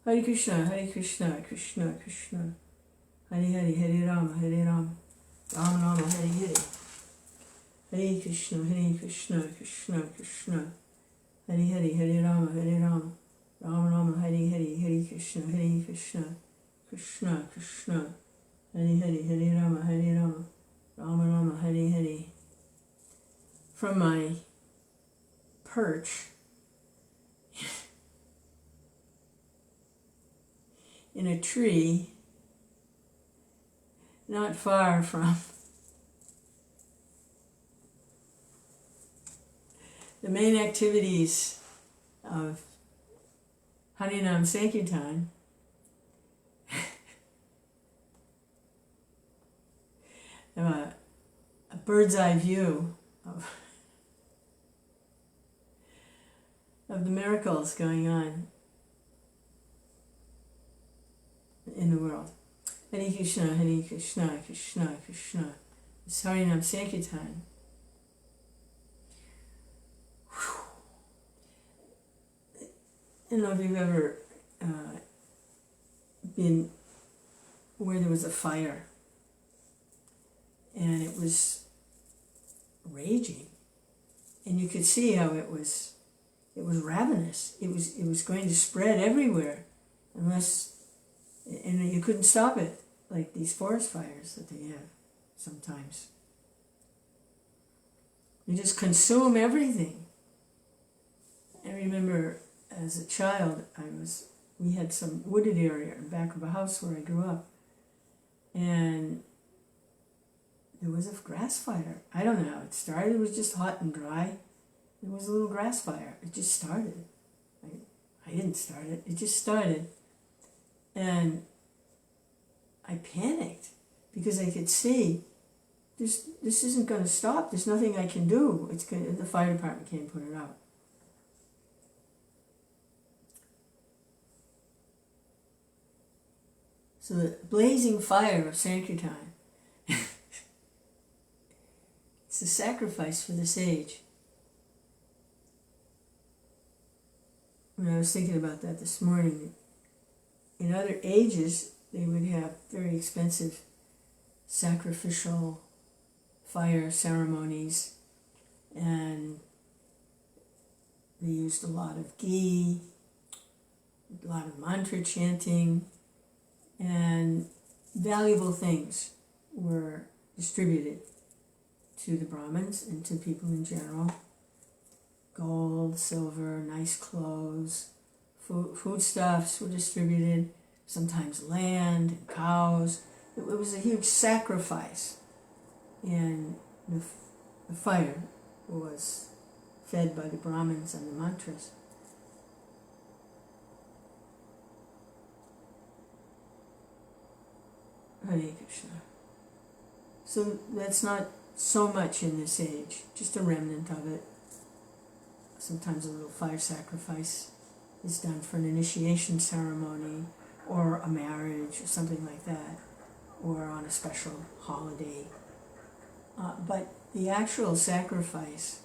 Hare Krishna, Krishna Krishna, Hare Hare, Hare Rama, Rama Rama, Hare Hare. Hare Krishna, Krishna Krishna, Hare Hare, Hare Rama, Rama Rama, Hare Hare, Hare Krishna, Krishna Krishna, Hare Hare, Hare Rama, Rama Rama, Hare Hare. From my perch in a tree not far from the main activities of Harinam Sankirtan, a bird's eye view of the miracles going on in the world. Hare Krishna, Krishna Krishna. It's Harinam Sankirtan. I don't know if you've ever been where there was a fire and it was raging, and you could see how it was ravenous. It was going to spread everywhere and you couldn't stop it, like these forest fires that they have sometimes. You just consume everything. I remember as a child, we had some wooded area in back of a house where I grew up, and there was a grass fire. I don't know how it started. It was just hot and dry. There was a little grass fire. It just started. I didn't start it. It just started. And I panicked because I could see this isn't going to stop. There's nothing I can do. The fire department can't put it out. So the blazing fire of Sankirtan, it's a sacrifice for the sage. When I was thinking about that this morning, in other ages, they would have very expensive sacrificial fire ceremonies, and they used a lot of ghee, a lot of mantra chanting, and valuable things were distributed to the Brahmins and to people in general. Gold, silver, nice clothes, foodstuffs were distributed, sometimes land and cows. It was a huge sacrifice, and the fire was fed by the Brahmins and the mantras. Hare Krishna. So that's not so much in this age, just a remnant of it. Sometimes a little fire sacrifice is done for an initiation ceremony or a marriage or something like that, or on a special holiday. But the actual sacrifice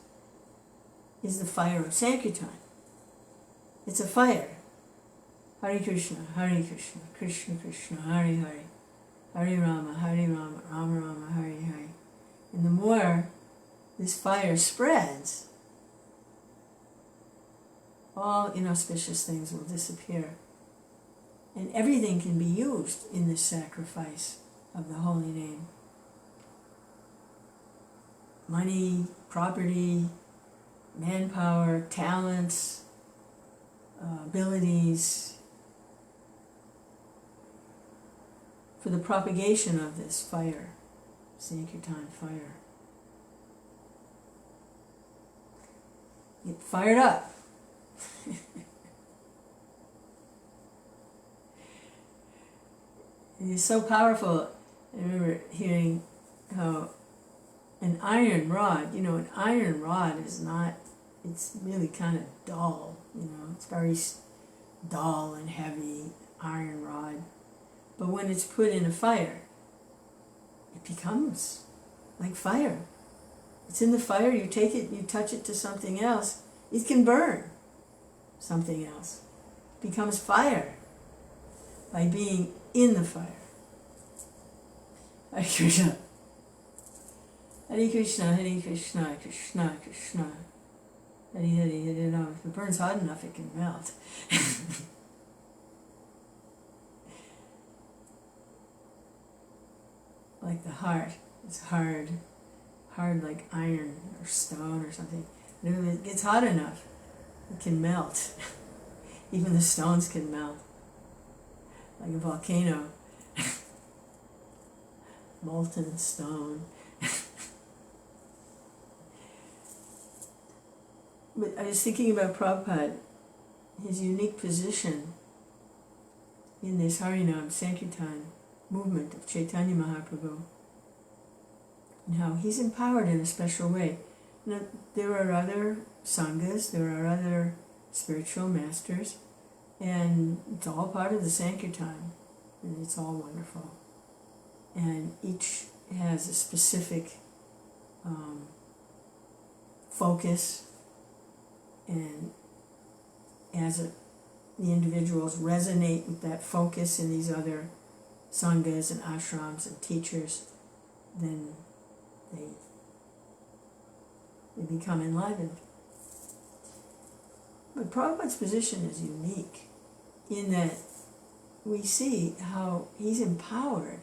is the fire of Sankirtan. It's a fire. Hare Krishna, Krishna Krishna, Hare Hare, Hare Rama, Rama Rama, Hare Hare. And the more this fire spreads, all inauspicious things will disappear. And everything can be used in this sacrifice of the holy name. Money, property, manpower, talents, abilities, for the propagation of this fire, Sankirtan fire. Get fired up. It is so powerful. I remember hearing how an iron rod, an iron rod is not, it's really kind of dull, it's very dull and heavy, iron rod. But when it's put in a fire, it becomes like fire. It's in the fire, you take it, you touch it to something else, it can burn something else. It becomes fire. by being in the fire. Hare Krishna. Hare Krishna, Hare Krishna, Krishna Krishna. Hare Hare, Hare Rama. If it burns hot enough, it can melt. Like the heart, it's hard like iron or stone or something. And if it gets hot enough, it can melt. Even the stones can melt. Like a volcano. Molten stone. But I was thinking about Prabhupada, his unique position in this Harinam Sankirtan movement of Chaitanya Mahaprabhu, and how he's empowered in a special way. Now, there are other sanghas, there are other spiritual masters, and it's all part of the Sankirtan, and it's all wonderful. And each has a specific focus, and as the individuals resonate with that focus in these other sanghas and ashrams and teachers, then they become enlivened. But Prabhupada's position is unique in that we see how he's empowered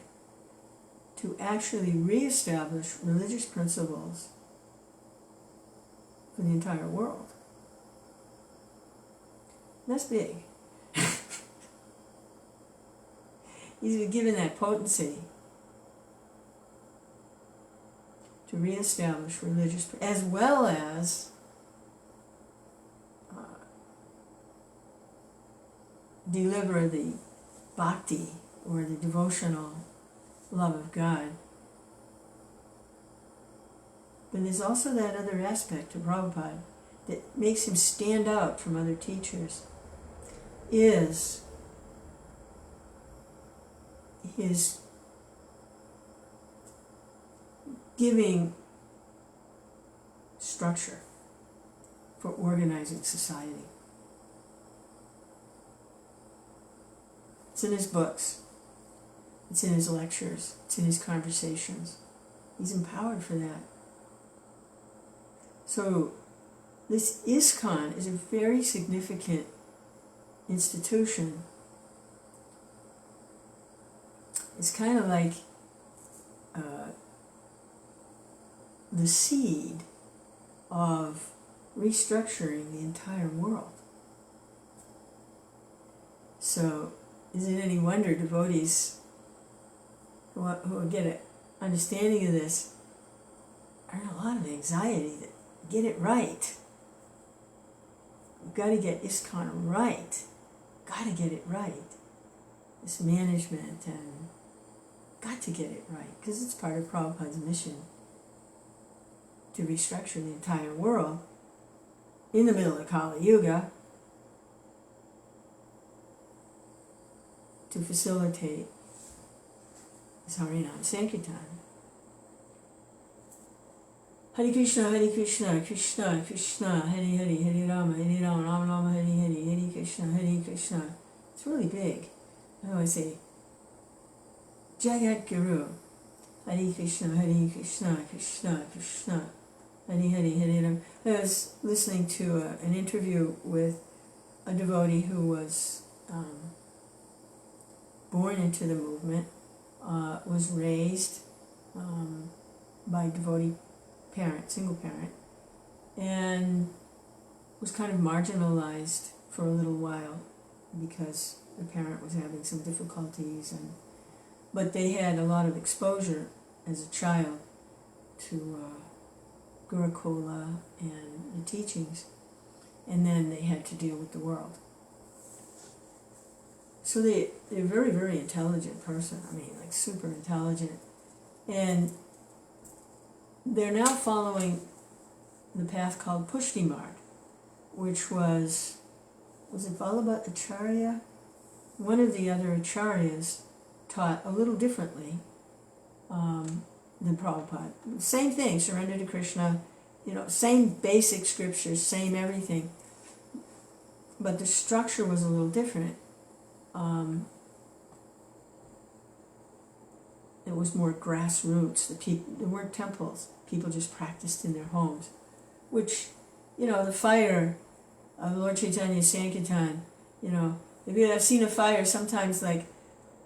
to actually reestablish religious principles for the entire world. That's big. He's been given that potency to reestablish religious, as well as deliver the bhakti, or the devotional love of God. But there's also that other aspect of Prabhupada that makes him stand out from other teachers, is his giving structure for organizing society. It's in his books, it's in his lectures, it's in his conversations. He's empowered for that. So this ISKCON is a very significant institution. It's kind of like the seed of restructuring the entire world. So, is it any wonder devotees who get an understanding of this are in a lot of anxiety that get it right. You've got to get ISKCON right. Got to get it right. This management, and got to get it right, because it's part of Prabhupada's mission to restructure the entire world in the middle of Kali Yuga, to facilitate this Harinam Sankirtan. Hare Krishna, Krishna Krishna, Hare Hare, Hare Rama, Rama Rama, Hare Hare, Hare Krishna, Hare Krishna. It's really big. I always say, Jagat Guru, Hare Krishna, Krishna Krishna, Hare Hare, Hare Rama. I was listening to an interview with a devotee who was born into the movement, was raised by devotee parent, single parent, and was kind of marginalized for a little while because the parent was having some difficulties, but they had a lot of exposure as a child to Gurukula and the teachings, and then they had to deal with the world. So they're a very, very intelligent person, I mean, like super intelligent, and they're now following the path called Pushti Marg, which was it Vallabha Acharya? One of the other acharyas taught a little differently than Prabhupada. Same thing, surrender to Krishna, same basic scriptures, same everything, but the structure was a little different. it was more grassroots. There weren't temples. People just practiced in their homes, which, the fire of Lord Chaitanya's Sankirtan, if you have seen a fire, sometimes like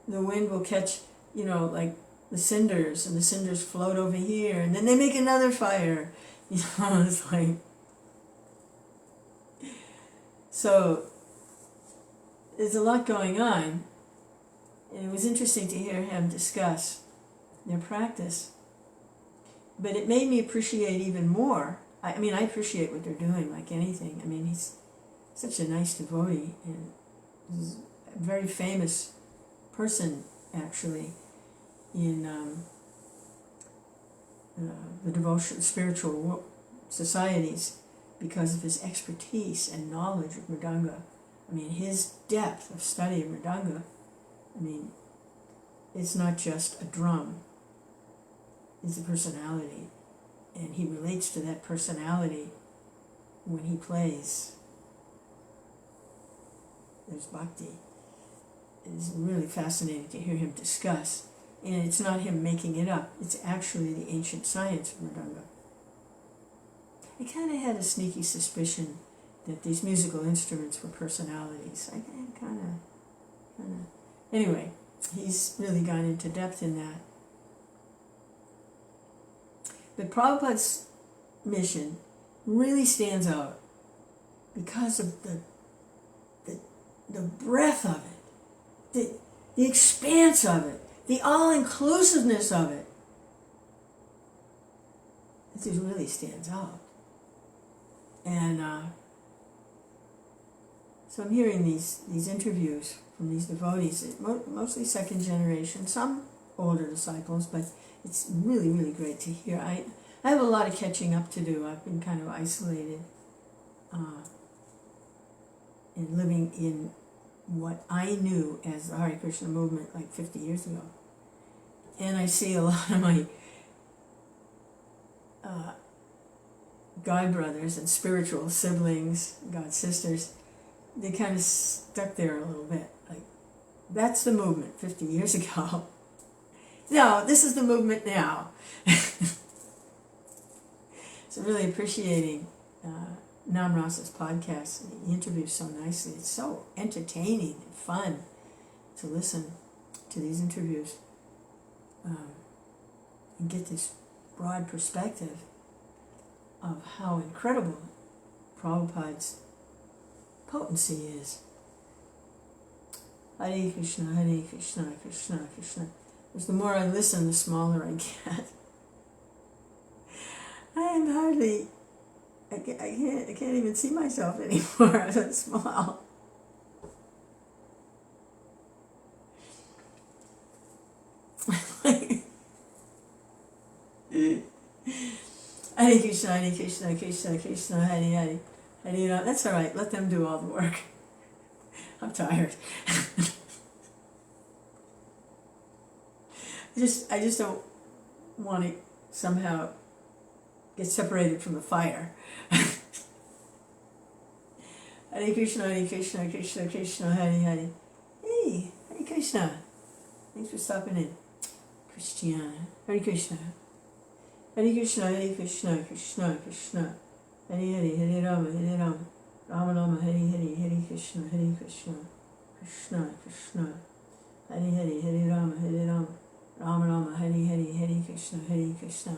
the wind will catch, like the cinders, and the cinders float over here, and then they make another fire. It's like, so there's a lot going on, and it was interesting to hear him discuss their practice. But it made me appreciate even more. I appreciate what they're doing, like anything. He's such a nice devotee, and he's a very famous person, actually, in the devotional, spiritual societies, because of his expertise and knowledge of Mridanga. His depth of study of Mridanga, it's not just a drum, it's a personality. And he relates to that personality when he plays. There's bhakti. It's really fascinating to hear him discuss. And it's not him making it up, it's actually the ancient science of Mridanga. I kind of had a sneaky suspicion that these musical instruments were personalities. I kind of. Anyway, he's really gone into depth in that. But Prabhupada's mission really stands out because of the breadth of it, the expanse of it, the all-inclusiveness of it. It just really stands out. And so I'm hearing these interviews from these devotees, mostly second generation, some older disciples, but it's really, really great to hear. I have a lot of catching up to do. I've been kind of isolated and living in what I knew as the Hare Krishna movement like 50 years ago. And I see a lot of my god brothers and spiritual siblings, god sisters, they kind of stuck there a little bit. Like, that's the movement 50 years ago. No, this is the movement now. So really appreciating Namrasa's podcast. He interviews so nicely. It's so entertaining and fun to listen to these interviews and get this broad perspective of how incredible Prabhupada's potency is. Hare Krishna, Hare Krishna, Krishna Krishna. Because the more I listen, the smaller I get. I can't even see myself anymore. I'm so small. Hare Krishna, Hare Krishna, Krishna Krishna, Hare Hare. Hare Rama. That's all right. Let them do all the work. I'm tired. I just don't want to somehow get separated from the fire. Hare Krishna, Hare Krishna, Krishna Krishna, Hare Hare. Hey, Hare Krishna. Thanks for stopping in. Christiana. Hare Krishna. Hare Krishna, Hare Krishna, Krishna Krishna. Hare Hare, Hare Rama, Hare Rama. Rama Rama, Hare Hare, Hare Krishna, Hare Krishna. Krishna Krishna. Hare Hare, Hare Rama, Hare Rama. Rama Rama, Hare Hare, Hare Krishna, Hare Krishna.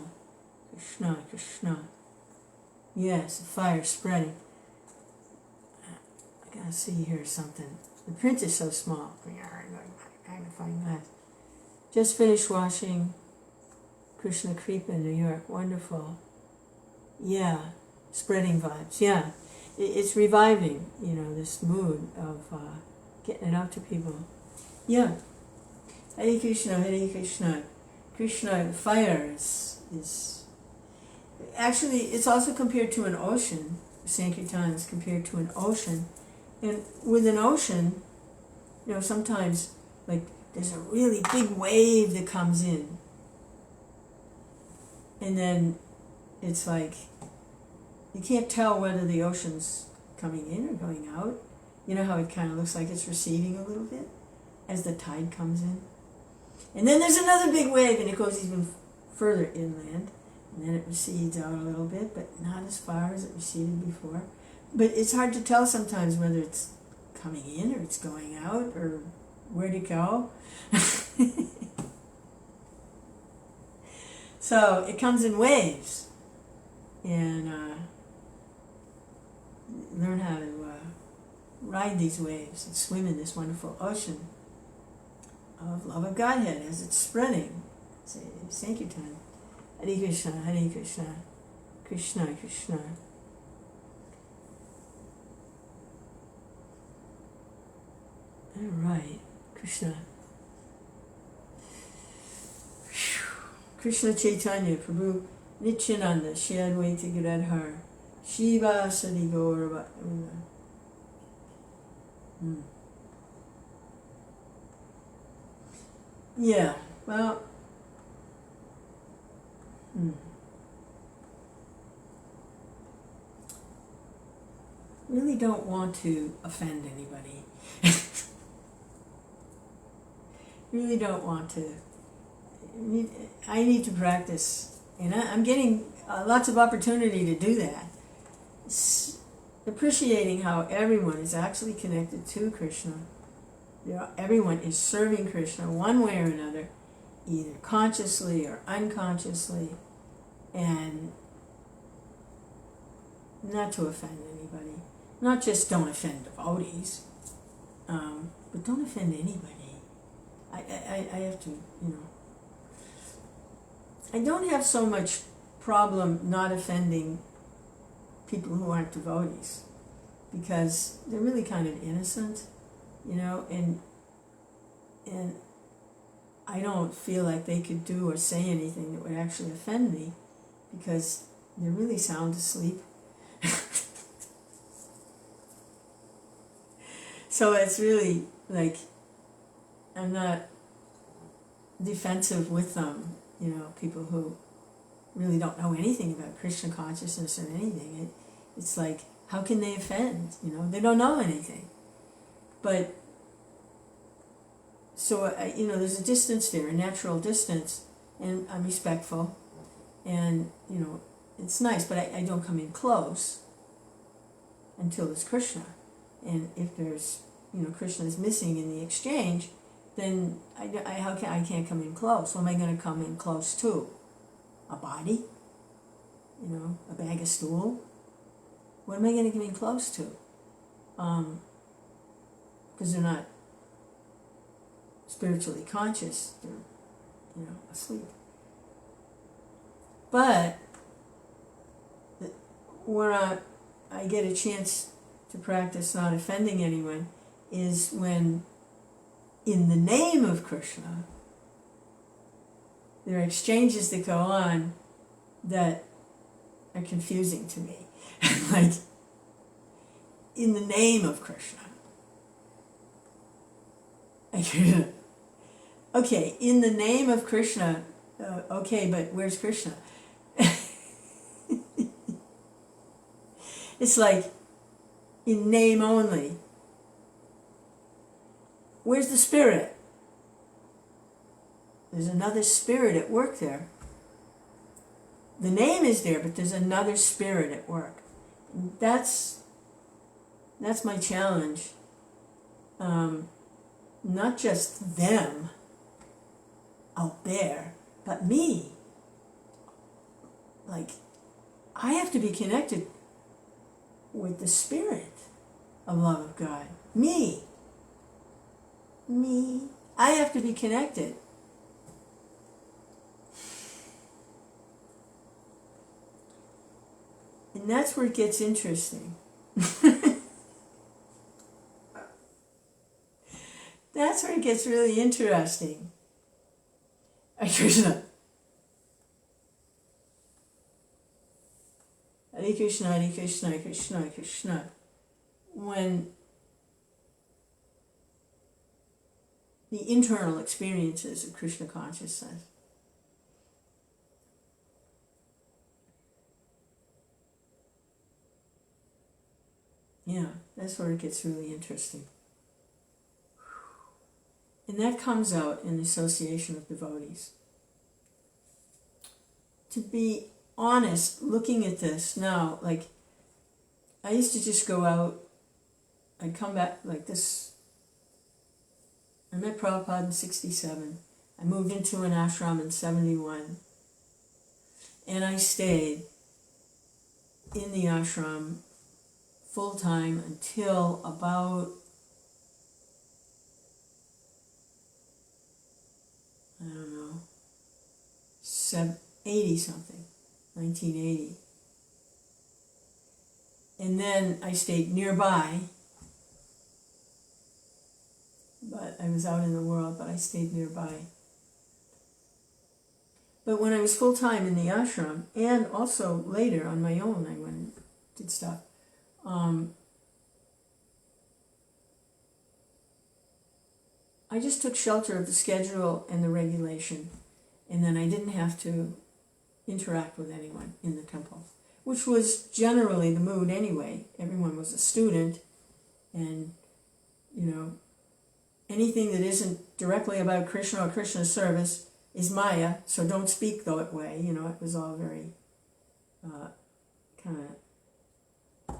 Krishna Krishna. Yes, the fire spreading. I gotta see here something. The print is so small. Magnifying glass. Just finished watching Kṛṣṇa Creep in New York. Wonderful. Yeah, spreading vibes. Yeah, it's reviving, this mood of getting it out to people. Yeah. Hare Krishna, Hare Krishna. Krishna, fire is actually, it's also compared to an ocean. Sankirtan is compared to an ocean. And with an ocean, sometimes, like, there's a really big wave that comes in. And then it's like, you can't tell whether the ocean's coming in or going out. You know how it kind of looks like it's receding a little bit as the tide comes in? And then there's another big wave, and it goes even further inland, and then it recedes out a little bit, but not as far as it receded before. But it's hard to tell sometimes whether it's coming in or it's going out or where'd it go. So it comes in waves, and learn how to ride these waves and swim in this wonderful ocean of love of Godhead as it's spreading. Say Sankirtan. Hare Kṛṣṇa, Hare Kṛṣṇa, Kṛṣṇa Kṛṣṇa. All right, Kṛṣṇa. Krishna Chaitanya Prabhu Nityananda Shri Advaita Gadadhar Shiva Sadi Gaura. Yeah, well, really don't want to offend anybody. Really don't want to. I need to practice, and I'm getting lots of opportunity to do that. Appreciating how everyone is actually connected to Krishna. Everyone is serving Krishna one way or another, either consciously or unconsciously, and not to offend anybody. Not just don't offend devotees, but don't offend anybody. I have to, I don't have so much problem not offending people who aren't devotees, because they're really kind of innocent, and I don't feel like they could do or say anything that would actually offend me, because they're really sound asleep. So it's really like I'm not defensive with them, people who really don't know anything about Krishna consciousness or anything. It's like, how can they offend? They don't know anything. But, so, there's a distance there, a natural distance, and I'm respectful, and, it's nice, but I don't come in close until it's Krishna. And if there's, Krishna is missing in the exchange, then I can't come in close. What am I going to come in close to? A body? A bag of stool? What am I going to come in close to? Because they're not spiritually conscious. They're, asleep. But where I get a chance to practice not offending anyone is when, in the name of Krishna, there are exchanges that go on that are confusing to me. Like, in the name of Krishna. Okay, in the name of Krishna, okay, but where's Krishna? It's like, in name only. Where's the spirit? There's another spirit at work there. The name is there, but there's another spirit at work. That's my challenge. Not just them out there, but me. Like, I have to be connected with the spirit of love of God. Me. I have to be connected. And that's where it gets interesting. That's where it gets really interesting. Krishna. Hare Kṛṣṇa, Hare Kṛṣṇa, Kṛṣṇa, Kṛṣṇa. When the internal experiences of Krishna consciousness that's where it gets really interesting. And that comes out in the association of devotees. To be honest, looking at this now, like, I used to just go out, I'd come back like this. I met Prabhupada in 67. I moved into an ashram in 71. And I stayed in the ashram full time until about, I don't know, 80 something, 1980. And then I stayed nearby, but I was out in the world, but I stayed nearby. But when I was full-time in the ashram, and also later on my own, I went and did stuff, I just took shelter of the schedule and the regulation, and then I didn't have to interact with anyone in the temple, which was generally the mood anyway. Everyone was a student, and, anything that isn't directly about Kṛṣṇa or Kṛṣṇa's service is Maya, so don't speak that way. It was all very kind of,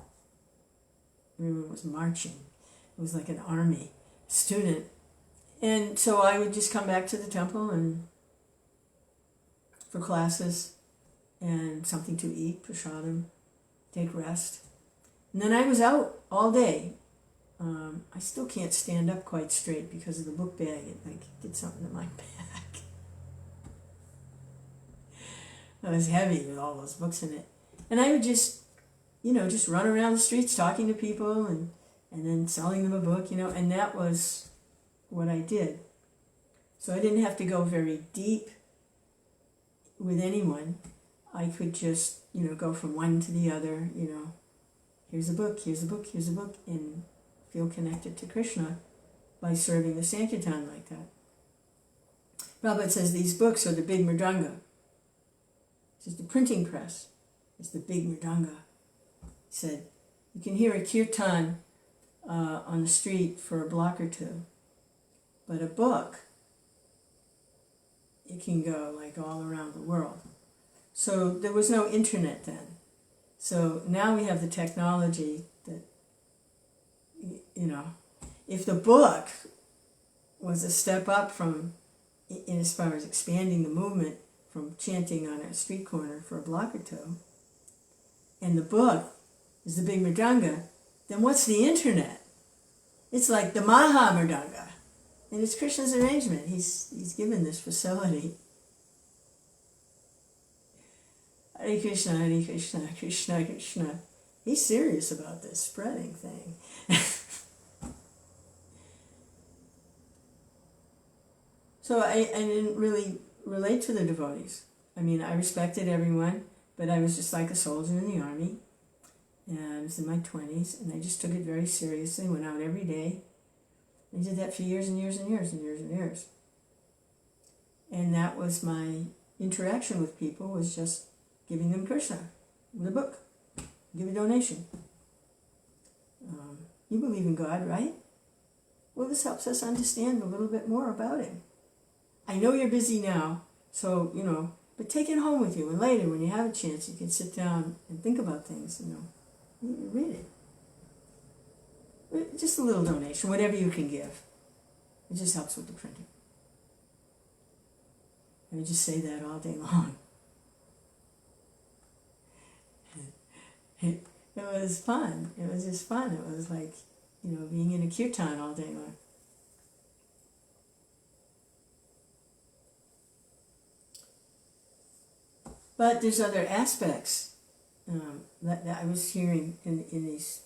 everyone was marching. It was like an army, student. And so I would just come back to the temple and for classes and something to eat, prasadam, take rest. And then I was out all day. I still can't stand up quite straight because of the book bag. It did something to my back. It was heavy with all those books in it. And I would just run around the streets talking to people and then selling them a book, and that was what I did. So I didn't have to go very deep with anyone. I could just, go from one to the other, here's a book, here's a book, here's a book, and feel connected to Kṛṣṇa by serving the Sankirtan like that. Prabhupada says these books are the big mridanga. He says the printing press is the big mridanga. He said, you can hear a kirtan on the street for a block or two, but a book, it can go like all around the world. So there was no internet then. So now we have the technology that, if the book was a step up from, in as far as expanding the movement from chanting on a street corner for a block or two, and the book is the big mridanga, then what's the internet? It's like the Maha Mridanga. And it's Krishna's arrangement. He's given this facility. Hare Krishna, Krishna Krishna. He's serious about this spreading thing. So I didn't really relate to the devotees. I mean, I respected everyone, but I was just like a soldier in the army. And I was in my 20s, and I just took it very seriously, went out every day. I did that for years and years and years and years and years. And that was my interaction with people, was just giving them Kṛṣṇa with a book. Give a donation. You believe in God, right? Well, this helps us understand a little bit more about Him. I know you're busy now, so, but take it home with you. And later, when you have a chance, you can sit down and think about things, you read it. Just a little donation, whatever you can give. It just helps with the printing. I would just say that all day long. It was fun. It was just fun. It was like, being in a kirtan all day long. But there's other aspects that I was hearing in these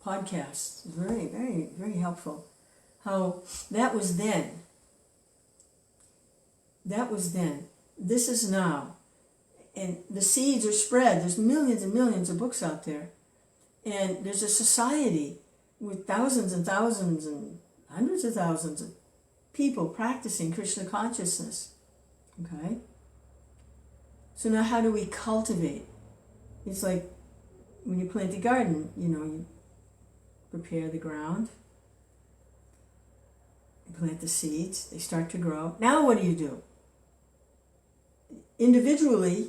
podcasts. Very, very, very helpful. How that was then. That was then. This is now. And the seeds are spread. There's millions and millions of books out there. And there's a society with thousands and thousands and hundreds of thousands of people practicing Krishna consciousness. Okay? So now how do we cultivate? It's like when you plant a garden, you prepare the ground, plant the seeds, they start to grow. Now what do? Individually,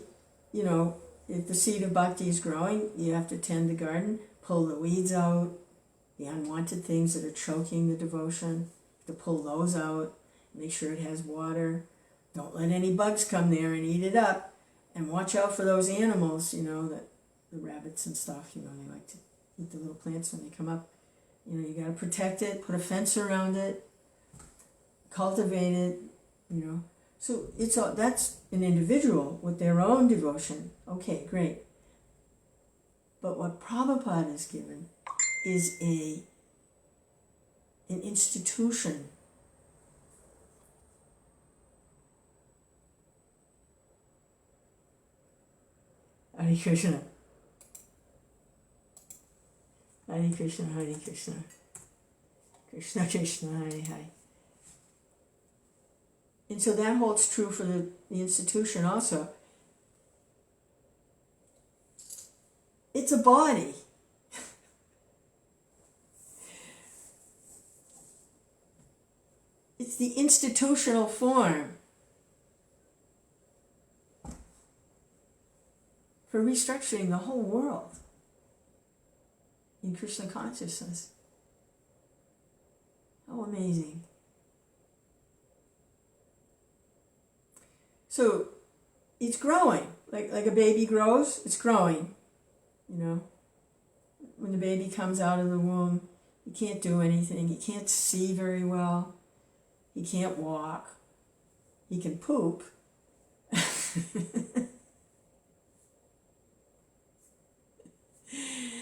if the seed of bhakti is growing, you have to tend the garden, pull the weeds out, the unwanted things that are choking the devotion, to pull those out, make sure it has water. Don't let any bugs come there and eat it up. And watch out for those animals, that the rabbits and stuff, they like to eat the little plants when they come up. You got to protect it, put a fence around it, cultivate it, So that's an individual with their own devotion. Okay, great. But what Prabhupada has given is an institution. Hare Kṛṣṇa. Hare Kṛṣṇa, Hare Kṛṣṇa. Kṛṣṇa Kṛṣṇa, Hare Hare. And so that holds true for the institution also. It's a body. It's the institutional form for restructuring the whole world in Kṛṣṇa consciousness. How amazing. So it's growing. Like a baby grows, it's growing. When the baby comes out of the womb, he can't do anything. He can't see very well. He can't walk. He can poop.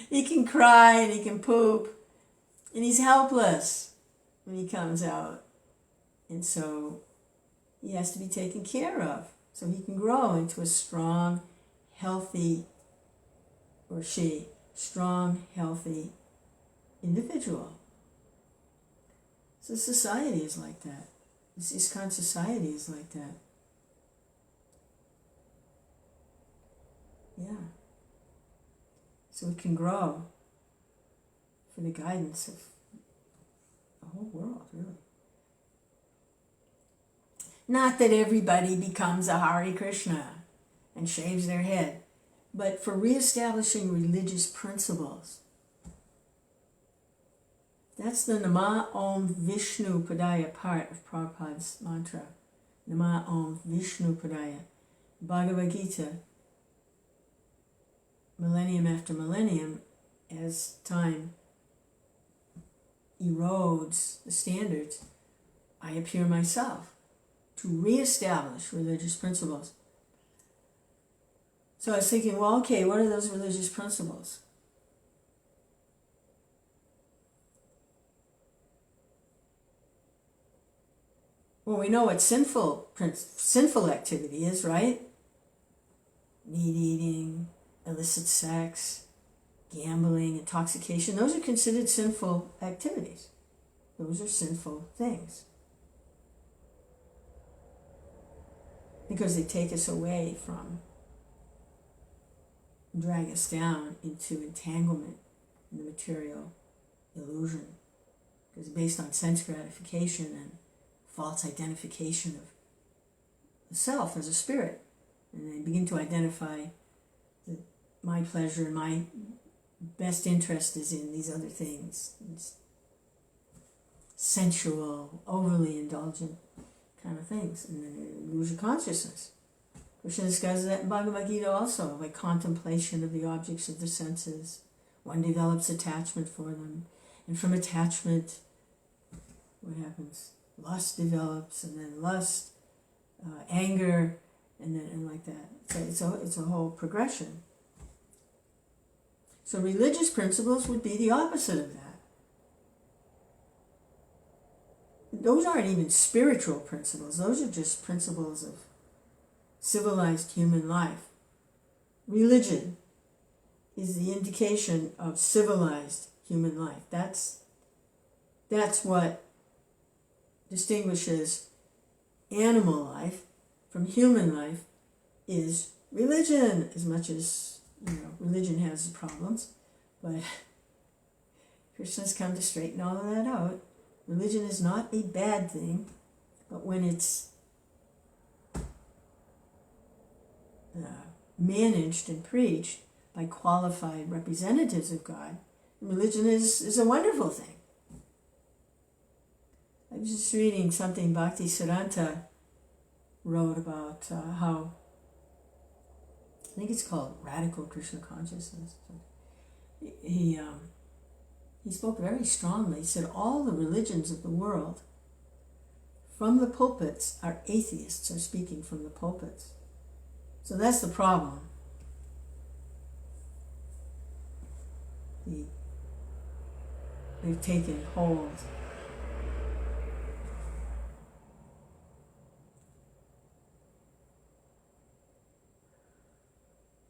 He can cry and he can poop. And he's helpless when he comes out. And so he has to be taken care of so he can grow into a strong, healthy, or she, strong, healthy individual. So society is like that. This ISKCON society is like that. Yeah. So it can grow for the guidance of the whole world, really. Not that everybody becomes a Hare Kṛṣṇa and shaves their head, but for reestablishing religious principles. That's the Nama Om Vishnu Padaya part of Prabhupada's mantra. Nama Om Vishnu Padaya. Bhagavad Gita, millennium after millennium, as time erodes the standards, I appear myself to reestablish religious principles. So I was thinking, well, okay, what are those religious principles? Well, we know what sinful activity is, right? Meat eating, illicit sex, gambling, intoxication. Those are considered sinful activities. Those are sinful things. Because they take us away from, drag us down into entanglement in the material illusion. Because based on sense gratification and false identification of the self as a spirit. And they begin to identify that my pleasure and my best interest is in these other things. These sensual, overly indulgent kind of things. And then they lose your consciousness. Krishna discusses that in Bhagavad Gita also, like contemplation of the objects of the senses. One develops attachment for them. And from attachment, what happens? Lust develops, and then lust, anger, and like that. So it's a whole progression. So religious principles would be the opposite of that. Those aren't even spiritual principles. Those are just principles of civilized human life. Religion is the indication of civilized human life. That's what distinguishes animal life from human life, is religion, as much as religion has problems, but Krishna's come to straighten all of that out Religion is not a bad thing, but when it's managed and preached by qualified representatives of God, religion is a wonderful thing. I was just reading something Bhakti Siddhanta wrote about how, I think it's called Radical Krishna Consciousness. He spoke very strongly. He said all the religions of the world, from the pulpits, are atheists are speaking from the pulpits. So that's the problem. They've taken hold.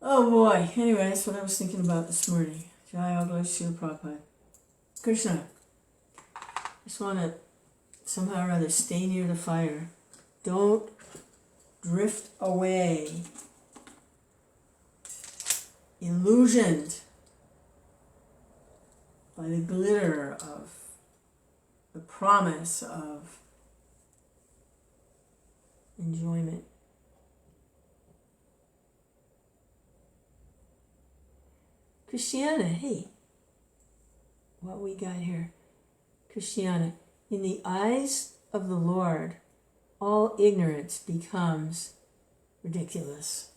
Oh boy. Anyway, that's what I was thinking about this morning. Jai Agla Srila Prabhupada. Kṛṣṇa, just want to somehow or other stay near the fire. Don't drift away. Illusioned by the glitter of the promise of enjoyment. Kṛṣṇa, hey, what we got here? Kṛṣṇa, in the eyes of the Lord, all ignorance becomes ridiculous.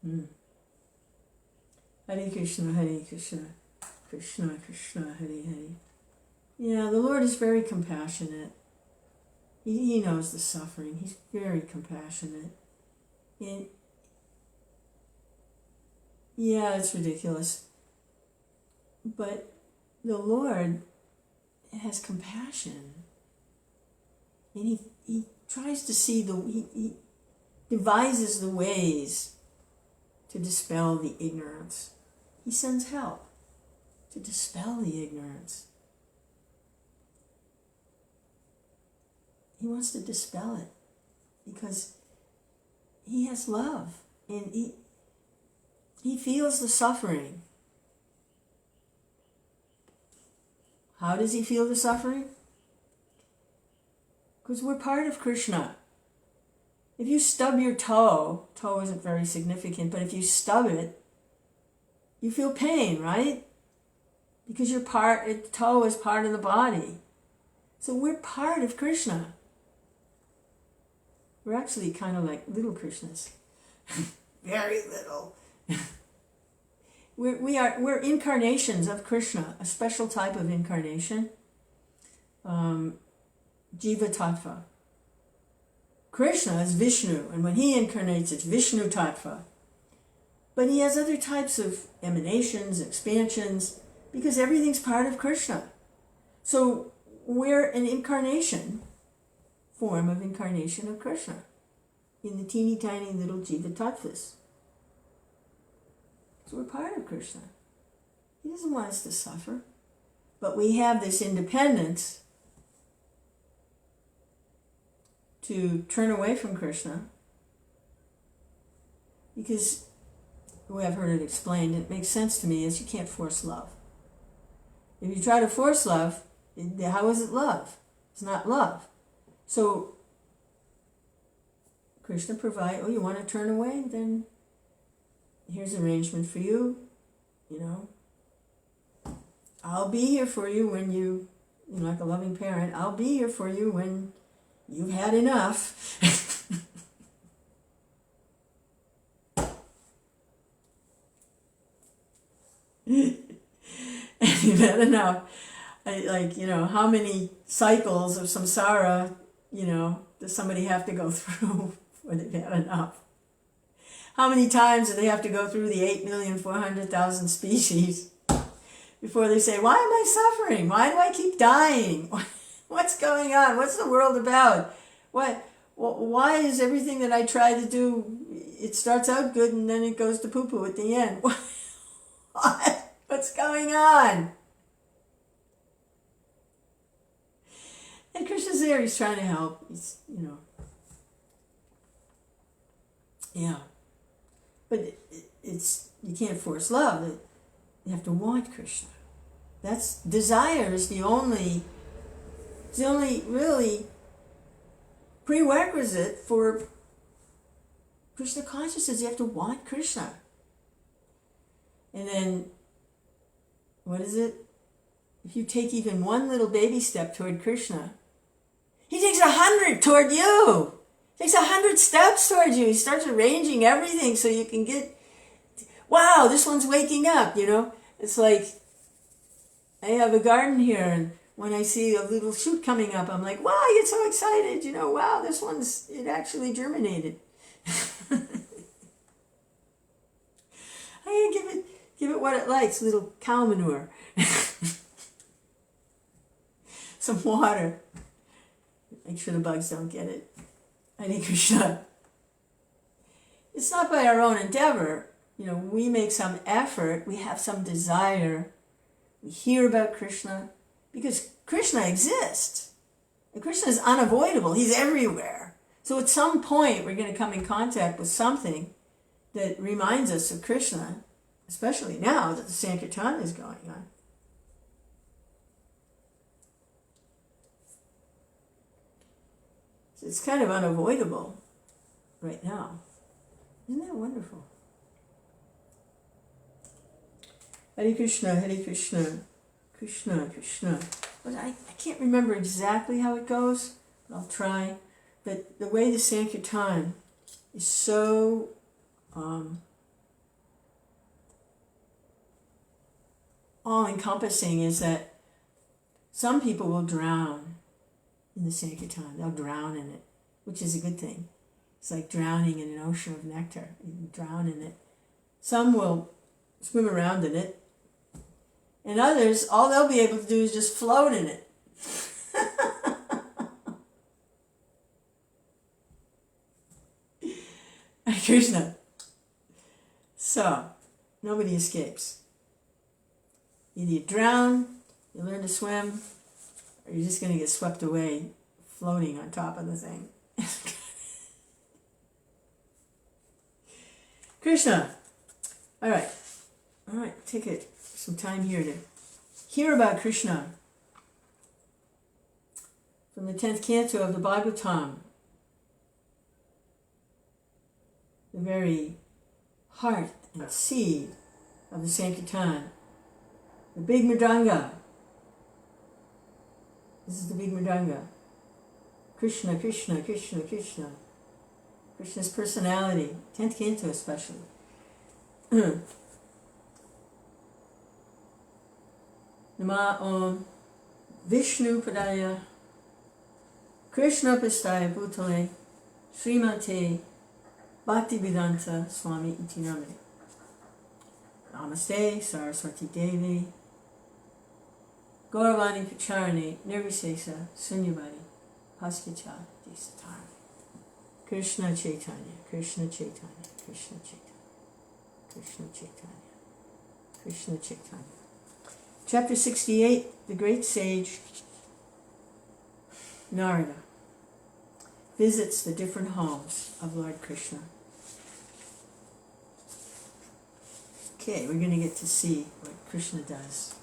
Hare Krishna, Hare Krishna, Krishna Krishna, Hare Hare. Yeah, the Lord is very compassionate. He knows the suffering. He's very compassionate. And yeah, it's ridiculous. But the Lord has compassion. And he tries to see he devises the ways to dispel the ignorance. He sends help to dispel the ignorance. He wants to dispel it because he has love and he feels the suffering. How does he feel the suffering? Because we're part of Kṛṣṇa. If you stub your toe isn't very significant, but if you stub it, you feel pain, right? Because the toe is part of the body. So we're part of Kṛṣṇa. We're actually kind of like little Krishnas. Very little. We're incarnations of Kṛṣṇa, a special type of incarnation. Jiva Tattva. Kṛṣṇa is Vishnu, and when he incarnates, it's Vishnu Tattva. But he has other types of emanations, expansions, because everything's part of Kṛṣṇa. So we're an form of incarnation of Kṛṣṇa in the teeny tiny little Jiva Tattvas. So we're part of Kṛṣṇa. He doesn't want us to suffer. But we have this independence to turn away from Kṛṣṇa because the way I've heard it explained, it makes sense to me, is you can't force love. If you try to force love, how is it love? It's not love. So Kṛṣṇa provides, you want to turn away? Then here's an arrangement for you. I'll be here for you when you like a loving parent, I'll be here for you when you've had enough. And you've had enough. How many cycles of samsara, does somebody have to go through before they've had enough? How many times do they have to go through the 8,400,000 species before they say, why am I suffering? Why do I keep dying? What's going on? What's the world about? Why is everything that I try to do, it starts out good and then it goes to poo-poo at the end? What's going on? And Krishna's there, he's trying to help. He's, Yeah. But you can't force love. You have to want Kṛṣṇa. That's desire is the only really prerequisite for Krishna consciousness. You have to want Krishna. And then, what is it? If you take even one little baby step toward Krishna, he takes 100 toward you. He takes 100 steps toward you. He starts arranging everything so you can get, wow, this one's waking up, you know. It's like, I have a garden here, and when I see a little shoot coming up, I'm like, wow, I get so excited, you know, wow, it actually germinated. I give it what it likes, little cow manure. Some water. Make sure the bugs don't get it. Hare Krishna. It's not by our own endeavor. You know, we make some effort, we have some desire, we hear about Krishna, because Krishna exists. And Krishna is unavoidable. He's everywhere. So at some point, we're going to come in contact with something that reminds us of Krishna, especially now that the Sankirtan is going on. So it's kind of unavoidable right now. Isn't that wonderful? Hare Krishna, Hare Krishna, Krishna, Krishna. But I can't remember exactly how it goes, but I'll try. But the way the Sankirtan is so all-encompassing is that some people will drown in the Sankirtan. They'll drown in it, which is a good thing. It's like drowning in an ocean of nectar. You can drown in it. Some will swim around in it. And others, all they'll be able to do is just float in it. Krishna. So, nobody escapes. Either you drown, you learn to swim, or you're just going to get swept away floating on top of the thing. Krishna. All right, take some time here to hear about Krishna from the 10th canto of the Bhagavatam, the very heart and seed of the Sankirtan, the big mridanga. This is the big mridanga. Krishna, Krishna, Krishna, Krishna. Krishna's personality, 10th canto especially. Nama Om Vishnu Padaya Krishna Pistaya Bhutale Srimate Bhaktivedanta Swami Iti Namane. Namaste Saraswati Devi Gauravani Pacharane Nirvisesa Sunyavadi Paskicha Desatar. Krishna Chaitanya, Krishna Chaitanya, Krishna Chaitanya, Krishna Chaitanya, Krishna Chaitanya. Chapter 68, the great sage Nārada visits the different homes of Lord Krishna. Okay, we're going to get to see what Krishna does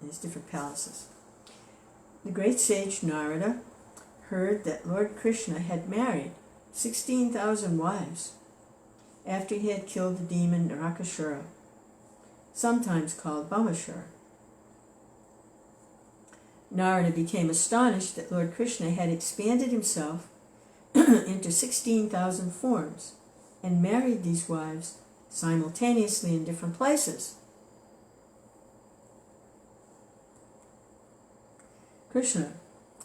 in his different palaces. The great sage Nārada heard that Lord Krishna had married 16,000 wives after he had killed the demon Narakasura, sometimes called Bhamashura. Nārada became astonished that Lord Krishna had expanded himself into 16,000 forms and married these wives simultaneously in different places.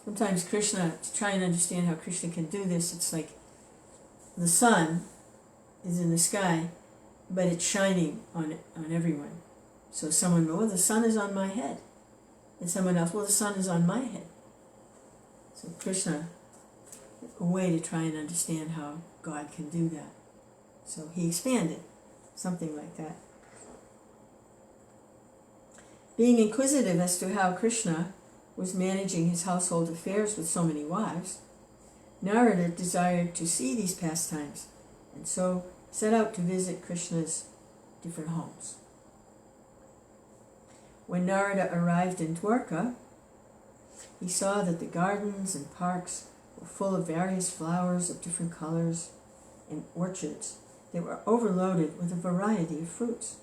Sometimes Krishna, to try and understand how Krishna can do this, it's like the sun is in the sky, but it's shining on everyone. So someone will, well, the sun is on my head. And someone else, well, the sun is on my head. So Krishna, a way to try and understand how God can do that. So he expanded, something like that. Being inquisitive as to how Krishna was managing his household affairs with so many wives, Nārada desired to see these pastimes, and so set out to visit Krishna's different homes. when Nārada arrived in Dwarka, he saw that the gardens and parks were full of various flowers of different colors, and orchards that were overloaded with a variety of fruits.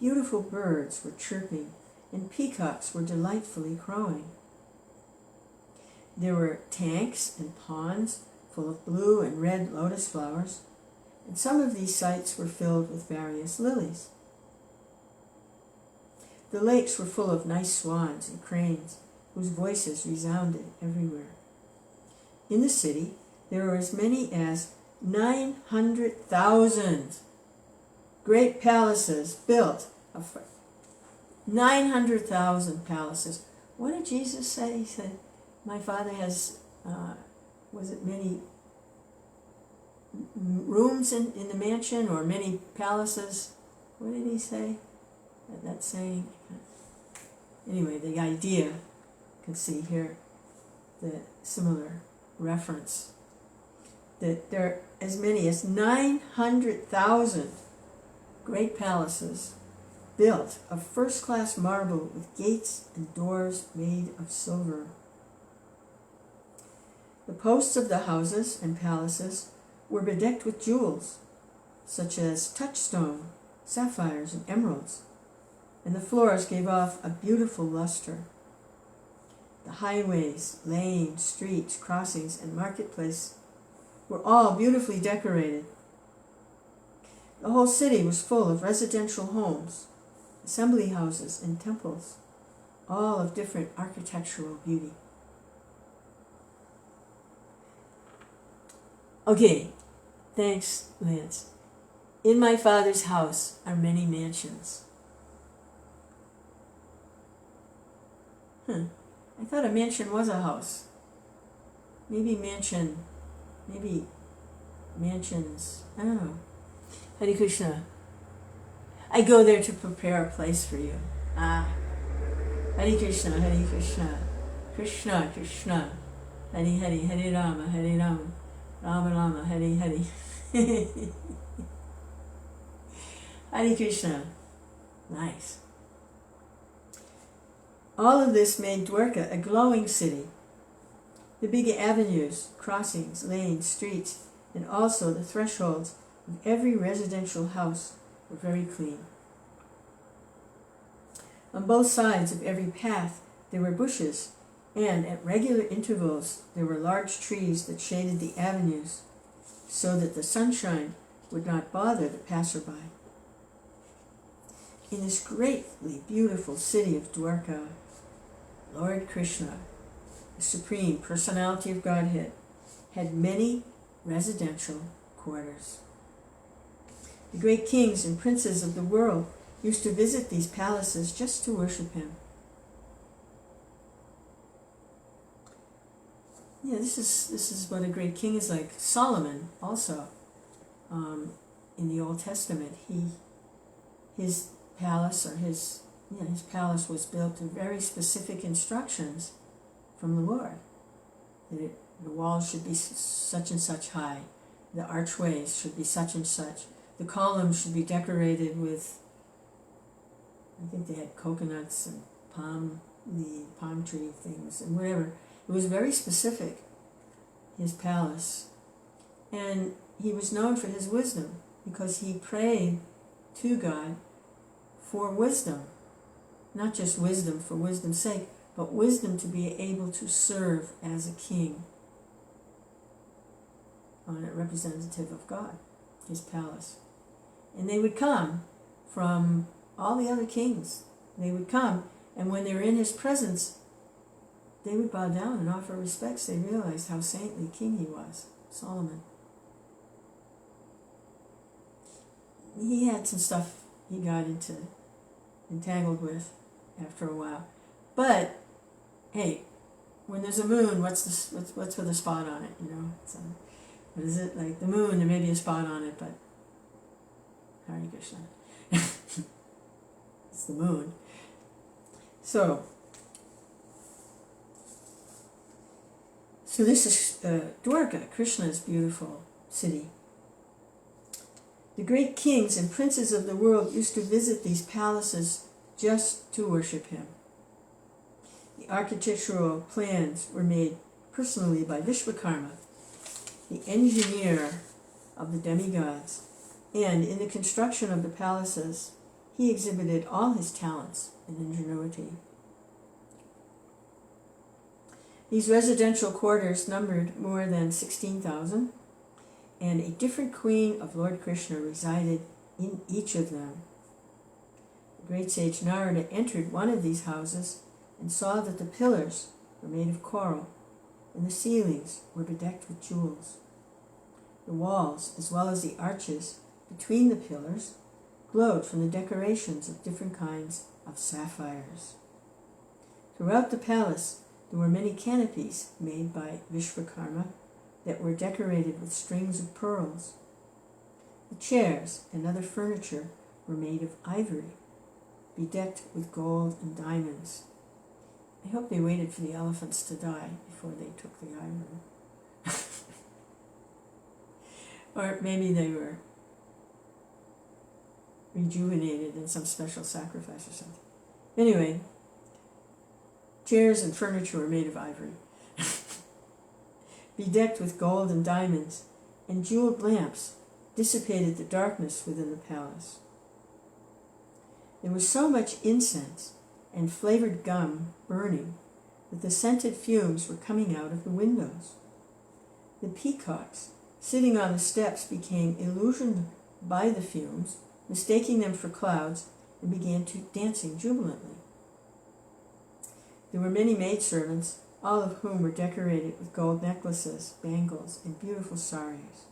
Beautiful birds were chirping, and peacocks were delightfully crowing. There were tanks and ponds full of blue and red lotus flowers, and some of these sites were filled with various lilies. The lakes were full of nice swans and cranes, whose voices resounded everywhere. In the city, there were as many as 900,000 great palaces built. 900,000 palaces. What did Jesus say? He said, my Father has, many rooms in the mansion, or many palaces? What did he say? That saying? Anyway, the idea, you can see here the similar reference, that there are as many as 900,000 great palaces built of first-class marble with gates and doors made of silver. The posts of the houses and palaces were bedecked with jewels, such as touchstone, sapphires, and emeralds, and the floors gave off a beautiful luster. The highways, lanes, streets, crossings, and marketplace were all beautifully decorated. The whole city was full of residential homes, assembly houses, and temples, all of different architectural beauty. Okay, thanks, Lance. In my Father's house are many mansions. I thought a mansion was a house. Maybe mansions, I don't know. Hare Kṛṣṇa. I go there to prepare a place for you. Hare Kṛṣṇa, Hare Kṛṣṇa, Kṛṣṇa Kṛṣṇa, Hare Hare, Hare Rama, Hare Rama, Rama Rama, Hare Hare. Hare Kṛṣṇa. Nice. All of this made Dwarka a glowing city. The big avenues, crossings, lanes, streets, and also the thresholds of every residential house were very clean. On both sides of every path there were bushes, and at regular intervals there were large trees that shaded the avenues, so that the sunshine would not bother the passerby. In this greatly beautiful city of Dwarka, Lord Kṛṣṇa, the Supreme Personality of Godhead, had many residential quarters. The great kings and princes of the world used to visit these palaces just to worship him. Yeah, this is what a great king is like. Solomon also, in the Old Testament, his palace was built to very specific instructions from the Lord. That the walls should be such and such high, the archways should be such and such, the columns should be decorated with, I think they had coconuts and palm tree things and whatever. It was very specific, his palace. And he was known for his wisdom because he prayed to God for wisdom. Not just wisdom for wisdom's sake, but wisdom to be able to serve as a king on a representative of God, his palace. And they would come from all the other kings. They would come, and when they were in his presence, they would bow down and offer respects. They realized how saintly king he was, Solomon. He had some stuff he got entangled with after a while. But, hey, when there's a moon, what's with a spot on it, you know? What is it? Like the moon, there may be a spot on it, but Hare Kṛṣṇa. It's the moon. So this is Dwarka, Kṛṣṇa's beautiful city. The great kings and princes of the world used to visit these palaces just to worship him. The architectural plans were made personally by Vishvakarma, the engineer of the demigods, and in the construction of the palaces, he exhibited all his talents and ingenuity. These residential quarters numbered more than 16,000, and a different queen of Lord Kṛṣṇa resided in each of them. The great sage Nārada entered one of these houses and saw that the pillars were made of coral, and the ceilings were bedecked with jewels. The walls, as well as the arches between the pillars, glowed from the decorations of different kinds of sapphires. Throughout the palace, there were many canopies made by Vishvakarma that were decorated with strings of pearls. The chairs and other furniture were made of ivory, bedecked with gold and diamonds. I hope they waited for the elephants to die before they took the ivory. Or maybe they were rejuvenated in some special sacrifice or something. Anyway, chairs and furniture were made of ivory, bedecked with gold and diamonds, and jeweled lamps dissipated the darkness within the palace. There was so much incense and flavored gum burning that the scented fumes were coming out of the windows. The peacocks sitting on the steps became illusioned by the fumes, mistaking them for clouds, and began dancing jubilantly. There were many maidservants, all of whom were decorated with gold necklaces, bangles, and beautiful saris.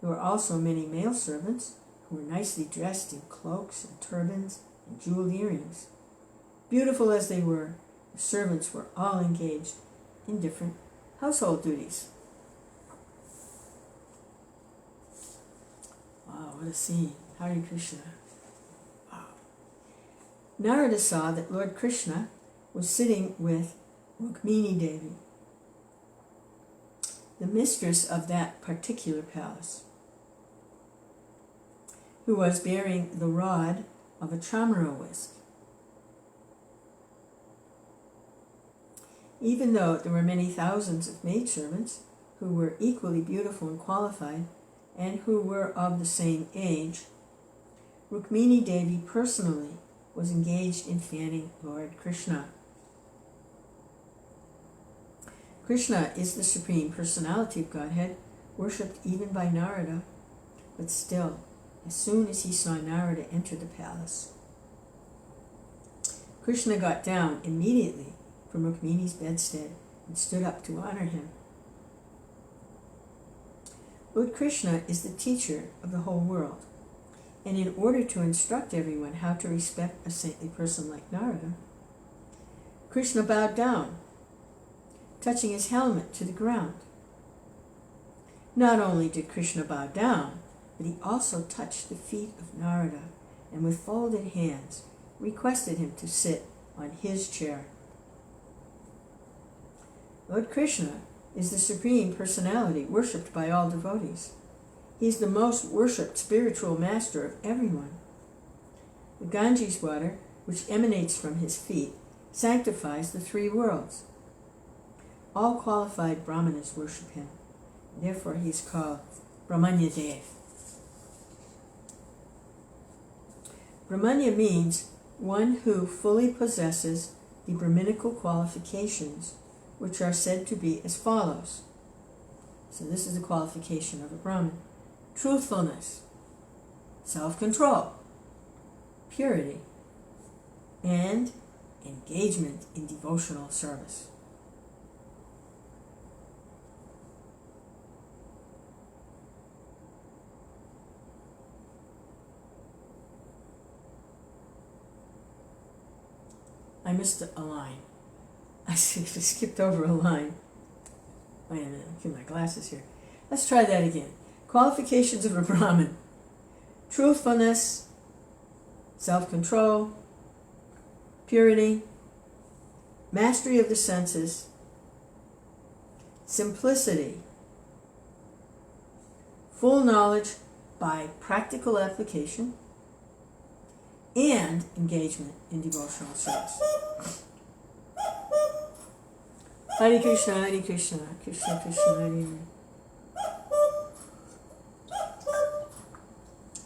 There were also many male servants who were nicely dressed in cloaks and turbans and jeweled earrings. Beautiful as they were, the servants were all engaged in different household duties. Wow, what a scene. Hare Kṛṣṇa. Wow. Nārada saw that Lord Kṛṣṇa was sitting with Rukmini Devi, the mistress of that particular palace, who was bearing the rod of a chamara whisk. Even though there were many thousands of maidservants who were equally beautiful and qualified, and who were of the same age, Rukmini Devi personally was engaged in fanning Lord Kṛṣṇa. Kṛṣṇa is the Supreme Personality of Godhead, worshipped even by Nārada, but still, as soon as he saw Nārada enter the palace, Kṛṣṇa got down immediately from Rukmini's bedstead and stood up to honor him. Lord Kṛṣṇa is the teacher of the whole world, and in order to instruct everyone how to respect a saintly person like Nārada, Kṛṣṇa bowed down, touching his helmet to the ground. Not only did Kṛṣṇa bow down, but he also touched the feet of Nārada and with folded hands requested him to sit on his chair. Lord Kṛṣṇa is the Supreme Personality worshipped by all devotees. He is the most worshipped spiritual master of everyone. The Ganges water, which emanates from his feet, sanctifies the three worlds. All qualified brahmanas worship him. Therefore he is called Brahmanya Dev. Brahmanya means one who fully possesses the Brahminical qualifications, which are said to be as follows. So this is the qualification of a Brahmin: truthfulness, self-control, purity, and engagement in devotional service. I missed a line. I skipped over a line. Wait a minute, get my glasses here. Let's try that again. Qualifications of a Brahmin: truthfulness, self-control, purity, mastery of the senses, simplicity, full knowledge by practical application, and engagement in devotional service. Hare Kṛṣṇa, Hare Kṛṣṇa, Kṛṣṇa Kṛṣṇa, Hare Hare.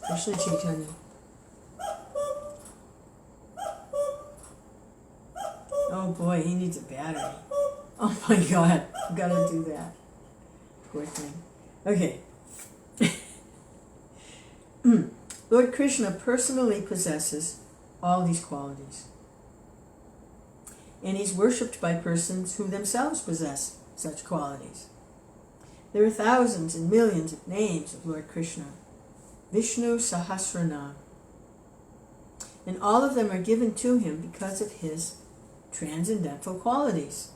Krishna Chaitanya. Oh boy, he needs a battery. Oh my God, I've got to do that. Poor thing. Okay. Lord Kṛṣṇa personally possesses all these qualities. And he's worshipped by persons who themselves possess such qualities. There are thousands and millions of names of Lord Kṛṣṇa. Vishnu Sahasranam. And all of them are given to him because of his transcendental qualities.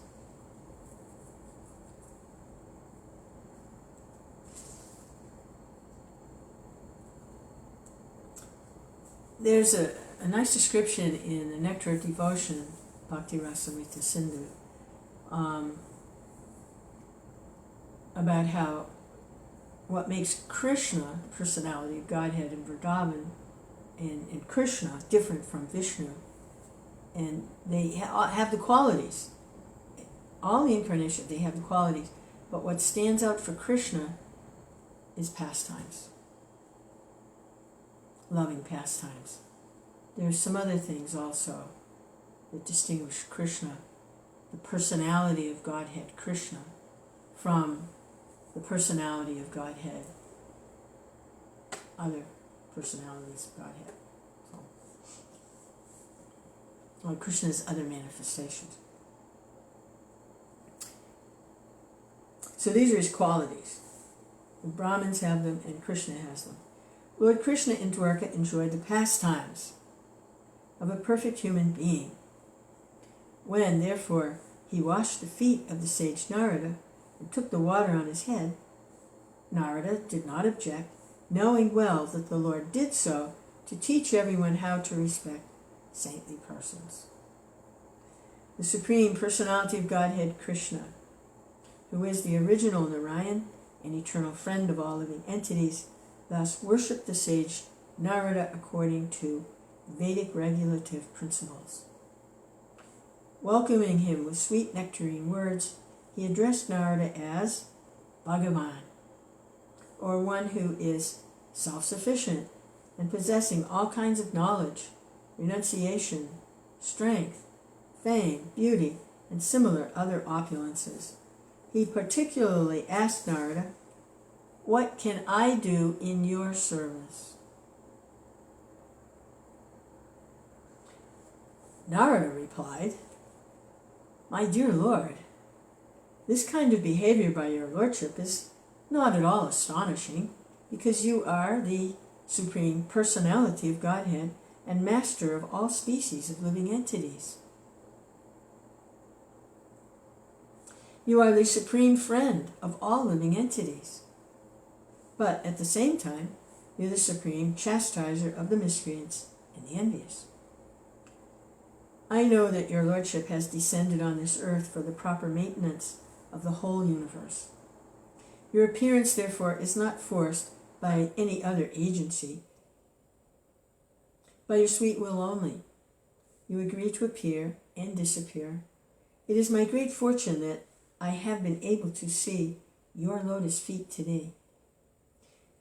There's a nice description in the Nectar of Devotion, Bhakti Rasamrita Sindhu, about how what makes Krishna, the personality of Godhead in Vrindavan, and Krishna different from Vishnu. And they have the qualities. All the incarnations, they have the qualities. But what stands out for Krishna is pastimes. Loving pastimes. There's some other things also that distinguish Krishna, the personality of Godhead, Krishna, from the personality of Godhead, other personalities of Godhead. Or Krishna's other manifestations. So these are his qualities. The Brahmins have them and Krishna has them. Lord Krishna in Dwarka enjoyed the pastimes of a perfect human being. When, therefore, he washed the feet of the sage Nārada and took the water on his head, Nārada did not object, knowing well that the Lord did so to teach everyone how to respect saintly persons. The Supreme Personality of Godhead, Krishna, who is the original Narayan and eternal friend of all living entities, thus worshipped the sage Nārada according to Vedic regulative principles. Welcoming him with sweet nectarine words, he addressed Nārada as Bhagavan, or one who is self-sufficient and possessing all kinds of knowledge, renunciation, strength, fame, beauty, and similar other opulences. He particularly asked Nārada, "What can I do in your service?" Nārada replied, "My dear Lord, this kind of behavior by your lordship is not at all astonishing, because you are the Supreme Personality of Godhead and master of all species of living entities. You are the supreme friend of all living entities. But at the same time, you're the supreme chastiser of the miscreants and the envious. I know that your lordship has descended on this earth for the proper maintenance of the whole universe. Your appearance, therefore, is not forced by any other agency, by your sweet will only. You agree to appear and disappear. It is my great fortune that I have been able to see your lotus feet today.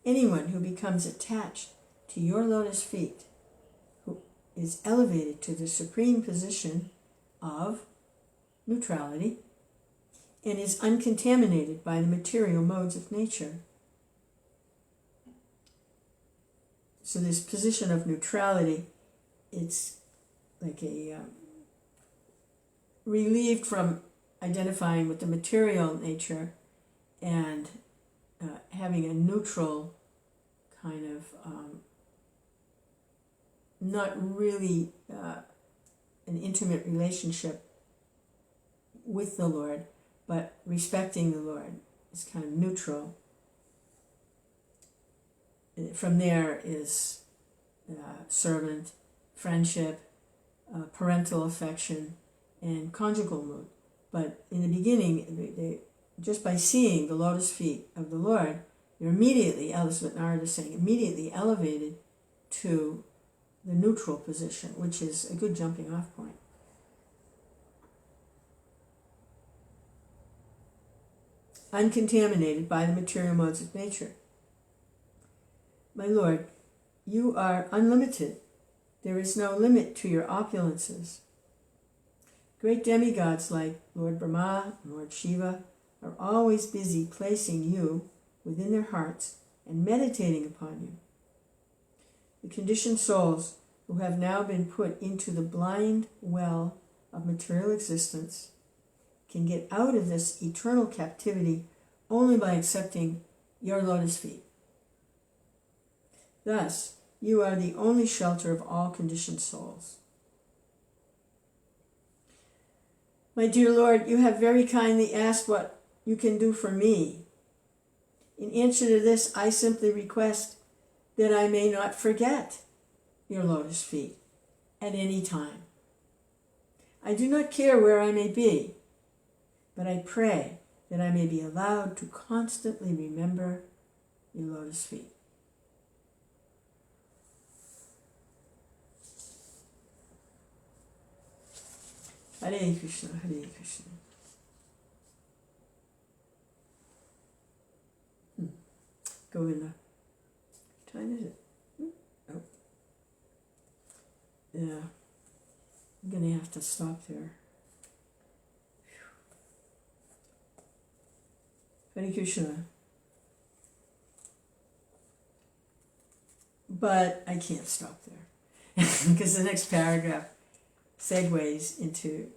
Anyone who becomes attached to your lotus feet, who is elevated to the supreme position of neutrality, and is uncontaminated by the material modes of nature. So this position of neutrality, it's like a relieved from identifying with the material nature and having a neutral kind of, not really an intimate relationship with the Lord, but respecting the Lord is kind of neutral. From there is servant, friendship, parental affection, and conjugal mood. But in the beginning, just by seeing the lotus feet of the Lord, you're immediately, as what Nārada is saying, immediately elevated to the neutral position, which is a good jumping off point. Uncontaminated by the material modes of nature. My Lord, you are unlimited. There is no limit to your opulences. Great demigods like Lord Brahma and Lord Shiva are always busy placing you within their hearts and meditating upon you. The conditioned souls who have now been put into the blind well of material existence can get out of this eternal captivity only by accepting your lotus feet. Thus, you are the only shelter of all conditioned souls. My dear Lord, you have very kindly asked what you can do for me. In answer to this, I simply request that I may not forget your lotus feet at any time. I do not care where I may be, but I pray that I may be allowed to constantly remember your lotus feet. Hare Krishna, Hare Krishna. Govinda. What time is it? Oh. Yeah. I'm going to have to stop there. Hare Krishna. But I can't stop there. Because the next paragraph segues into...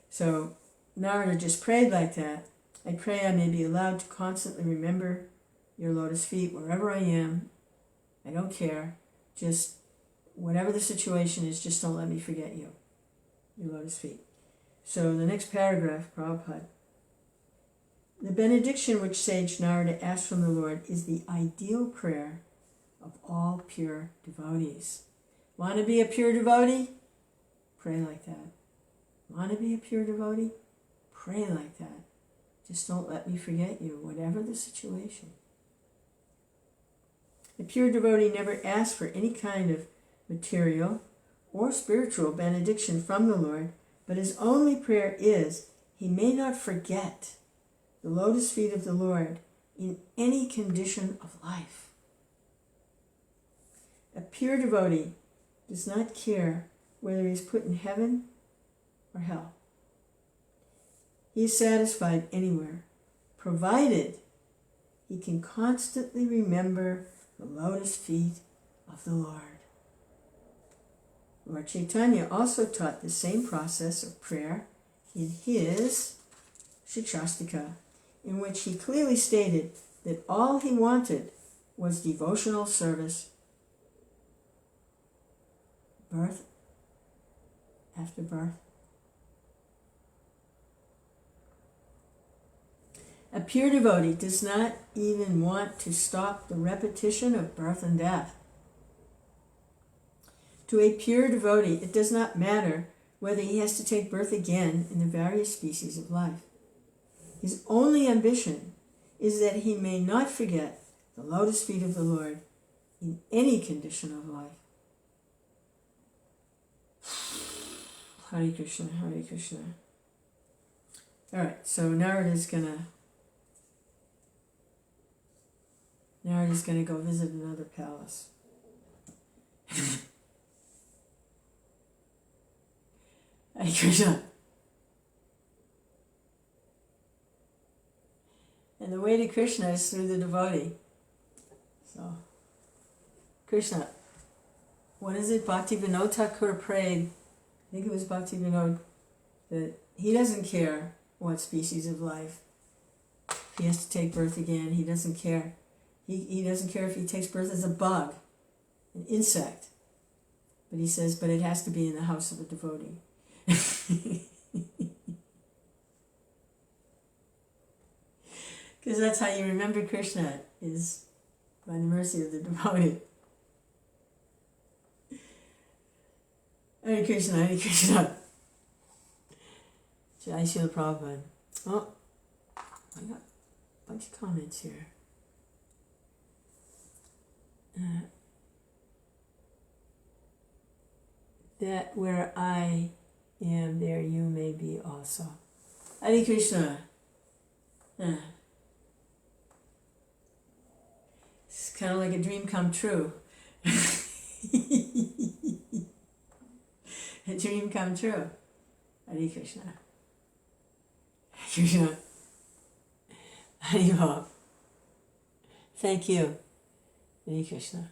So Nārada just prayed like that. I pray I may be allowed to constantly remember your lotus feet wherever I am. I don't care. Just whatever the situation is, just don't let me forget you. Your lotus feet. So the next paragraph, Prabhupada. The benediction which sage Nārada asked from the Lord is the ideal prayer of all pure devotees. Want to be a pure devotee? Pray like that. Want to be a pure devotee? Pray like that. Just don't let me forget you, whatever the situation. A pure devotee never asks for any kind of material or spiritual benediction from the Lord, but his only prayer is he may not forget the lotus feet of the Lord in any condition of life. A pure devotee does not care whether he is put in heaven or hell. He is satisfied anywhere, provided he can constantly remember the lotus feet of the Lord. Lord Chaitanya also taught the same process of prayer in his Shikshastika, in which he clearly stated that all he wanted was devotional service, birth after birth. A pure devotee does not even want to stop the repetition of birth and death. To a pure devotee, it does not matter whether he has to take birth again in the various species of life. His only ambition is that he may not forget the lotus feet of the Lord in any condition of life. Hare Krishna, Hare Krishna. All right, so Nārada's gonna go visit another palace. Hare Krishna. And the way to Krishna is through the devotee. So, Krishna, what is it? Bhakti Vinod Thakur prayed, I think it was Bhakti Vinod, that he doesn't care what species of life. If he has to take birth again, he doesn't care. He doesn't care if he takes birth as a bug, an insect. But he says, but it has to be in the house of a devotee. Because that's how you remember Krishna, is by the mercy of the devotee. Hare Krishna, Hare Krishna. Jai Srila Prabhupada. Oh, I got a bunch of comments here. that where I am, there you may be also. Hare Kṛṣṇa. It's kind of like a dream come true. A dream come true. Hare Kṛṣṇa. Hare Kṛṣṇa. Hare Bol. Thank you. Hare Kṛṣṇa.